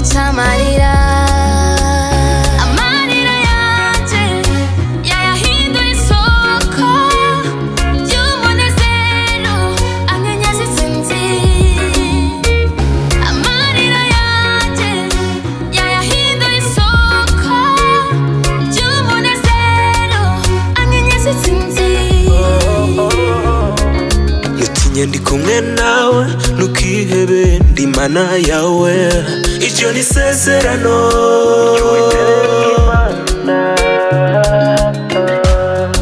cy'amarira amarira yanjye yayahinduye isoko y'umunezero anyenyeza intsinzi amarira yanjye yayahinduye isoko y'umunezero anyenyeza intsinzi nutinye ndi kumwe nawe ntukihebe ndi mana yawe iryo ni isezerano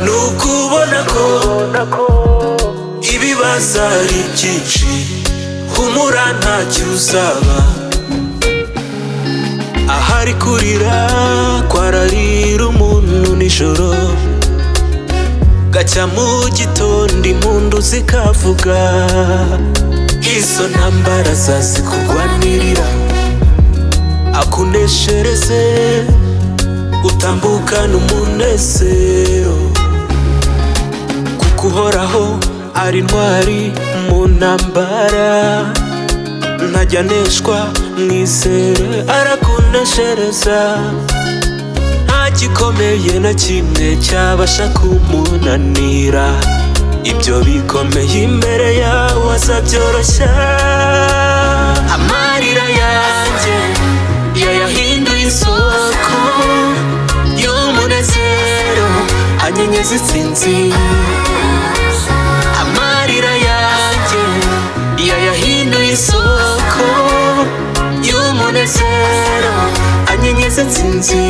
nukubona ko ibibazo ari byinshi humura ntacyo uzaba ahari kurira kwararira umuntu nijoro gacya mu gitondo impundu zikavuga izo ntambara zazikugwanirira akuneshereze utambukana umunezero kuko uhoraho ari intwari mu ntambara ntajya aneshwa mwizere arakuneshereza gikomeye na kimwe cyabasha kumunanira ibyo bikomeye imbere yawe azabyoroshya amarira yanjye yayahinduye isoko y'umunezero anyenyeza intsinzi amarira yanjye yayahinduye isoko y'umunezero anyenyeza intsinzi